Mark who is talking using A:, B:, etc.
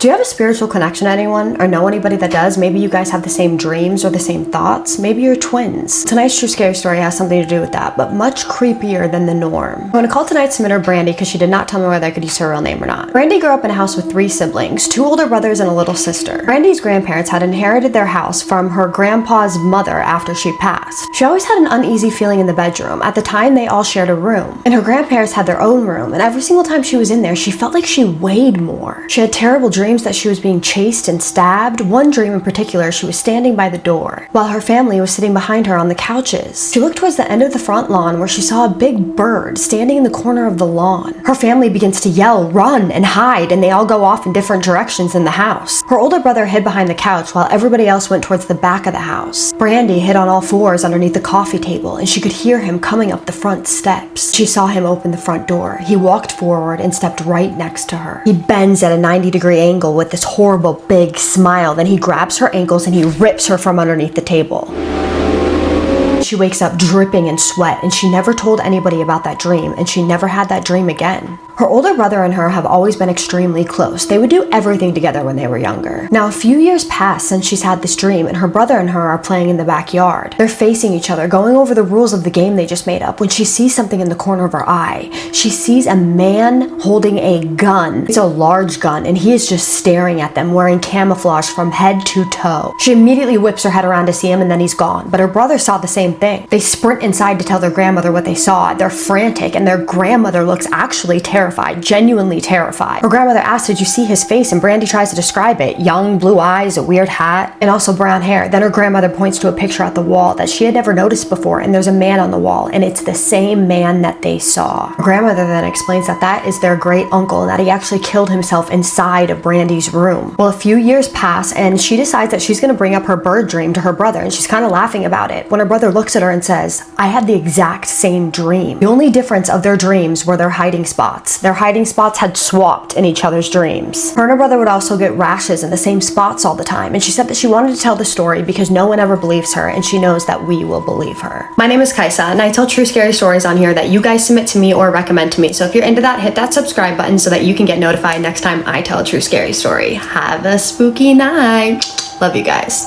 A: Do you have a spiritual connection to anyone or know anybody that does? Maybe you guys have the same dreams or the same thoughts. Maybe you're twins. Tonight's true scary story has something to do with that, but much creepier than the norm. I'm going to call tonight's submitter Brandy because she did not tell me whether I could use her real name or not. Brandy grew up in a house with 3 siblings, 2 older brothers and a little sister. Brandy's grandparents had inherited their house from her grandpa's mother after she passed. She always had an uneasy feeling in the bedroom. At the time, they all shared a room, and her grandparents had their own room, and every single time she was in there, she felt like she weighed more. She had terrible dreams that she was being chased and stabbed. One dream in particular, she was standing by the door while her family was sitting behind her on the couches. She looked towards the end of the front lawn where she saw a big bird standing in the corner of the lawn. Her family begins to yell, run and hide, and they all go off in different directions in the house. Her older brother hid behind the couch while everybody else went towards the back of the house. Brandy hid on all 4s underneath the coffee table, and she could hear him coming up the front steps. She saw him open the front door. He walked forward and stepped right next to her. He bends at a 90-degree angle with this horrible big smile. Then he grabs her ankles and he rips her from underneath the table. She wakes up dripping in sweat, and she never told anybody about that dream, and she never had that dream again. Her older brother and her have always been extremely close. They would do everything together when they were younger. Now, a few years pass since she's had this dream, and her brother and her are playing in the backyard. They're facing each other, going over the rules of the game they just made up, when she sees something in the corner of her eye. She sees a man holding a gun. It's a large gun, and he is just staring at them, wearing camouflage from head to toe. She immediately whips her head around to see him, and then he's gone. But her brother saw the same thing. They sprint inside to tell their grandmother what they saw. They're frantic, and their grandmother looks actually terrified, genuinely terrified. Her grandmother asks, did you see his face? And Brandy tries to describe it. Young, blue eyes, a weird hat, and also brown hair. Then her grandmother points to a picture at the wall that she had never noticed before, and there's a man on the wall, and it's the same man that they saw. Her grandmother then explains that that is their great uncle, and that he actually killed himself inside of Brandy's room. Well, a few years pass, and she decides that she's going to bring up her bird dream to her brother, and she's kind of laughing about it when her brother looks at her and says, I had the exact same dream. The only difference of their dreams were their hiding spots. Their hiding spots had swapped in each other's dreams. Her and her brother would also get rashes in the same spots all the time, and she said that she wanted to tell the story because no one ever believes her, and she knows that we will believe her. My name is Kaisa, and I tell true scary stories on here that you guys submit to me or recommend to me. So if you're into that, hit that subscribe button so that you can get notified next time I tell a true scary story. Have a spooky night. Love you guys.